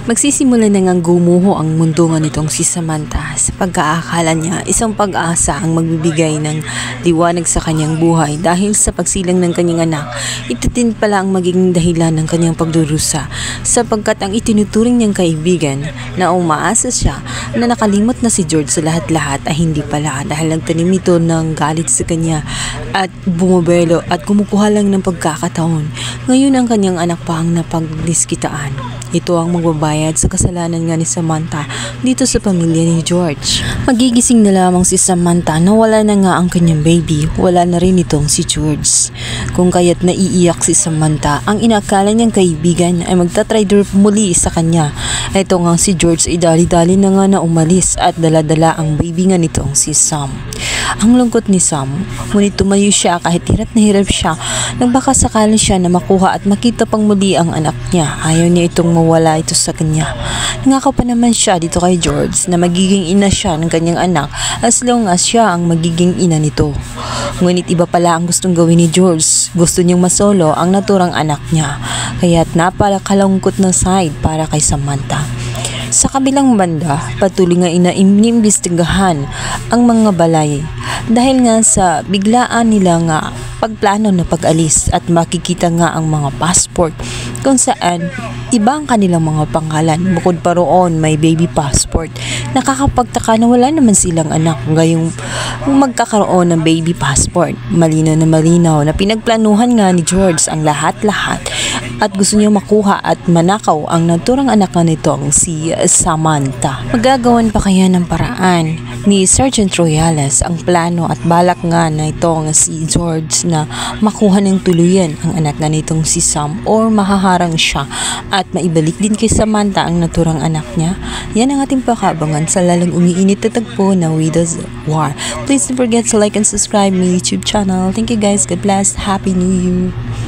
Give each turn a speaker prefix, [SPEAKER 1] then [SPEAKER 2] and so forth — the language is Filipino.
[SPEAKER 1] Magsisimula na ngang gumuho ang mundo nga nitong si Samantha sa pagkaakala niya isang pag-asa ang magbibigay ng liwanag sa kanyang buhay dahil sa pagsilang ng kanyang anak. Ito din pala ang magiging dahilan ng kanyang pagdurusa sapagkat ang itinuturing niyang kaibigan na umaasa siya na nakalimot na si George sa lahat-lahat ay hindi pala dahil nagtanim ito ng galit sa kanya at bumabelo at kumukuha lang ng pagkakataon. Ngayon ang kanyang anak pa ang napagdiskitaan. Ito ang magbabayad sa kasalanan nga ni Samantha dito sa pamilya ni George. Magigising na lamang si Samantha na wala na nga ang kanyang baby, wala na rin itong si George. Kung kaya't naiiyak si Samantha, ang inakala niyang kaibigan ay magta-try muli sa kanya. Ito nga si George ay dali-dali na nga na umalis at dala-dala ang baby nga nitong si Sam. Ang lungkot ni Sam, ngunit tumayo siya kahit hirap na hirap siya nang baka sakali siya na makuha at makita pang muli ang anak niya. Ayaw niya itong mawala ito sa kanya. Nangako pa naman siya dito kay George na magiging ina siya ng kanyang anak as long as siya ang magiging ina nito. Ngunit iba pala ang gustong gawin ni George. Gusto niyang masolo ang naturang anak niya. Kaya't napakakalungkot na side para kay Samantha. Sa kabilang banda, patuloy nga inimbestigahan ang mga balay dahil nga sa biglaan nila nga pagplano na pag-alis at makikita nga ang mga passport kung saan iba ang kanilang mga pangalan. Bukod pa roon may baby passport. Nakakapagtaka na wala naman silang anak ngayong magkakaroon ng baby passport. Malinaw na pinagplanuhan nga ni George ang lahat-lahat at gusto niya makuha at manakaw ang naturang anak na nitong si Samantha. Magagawan pa kaya ng paraan ni Sergeant Royales ang plano at balak nga na itong si George na makuha ng tuluyan ang anak na nitong si Sam or mahaharang siya at maibalik din kay Samantha ang naturang anak niya? Yan ang ating pakabangan sa lalong umiinit na tagpo ng Widows War. Please don't forget to like and subscribe my YouTube channel. Thank you guys. God bless. Happy New Year.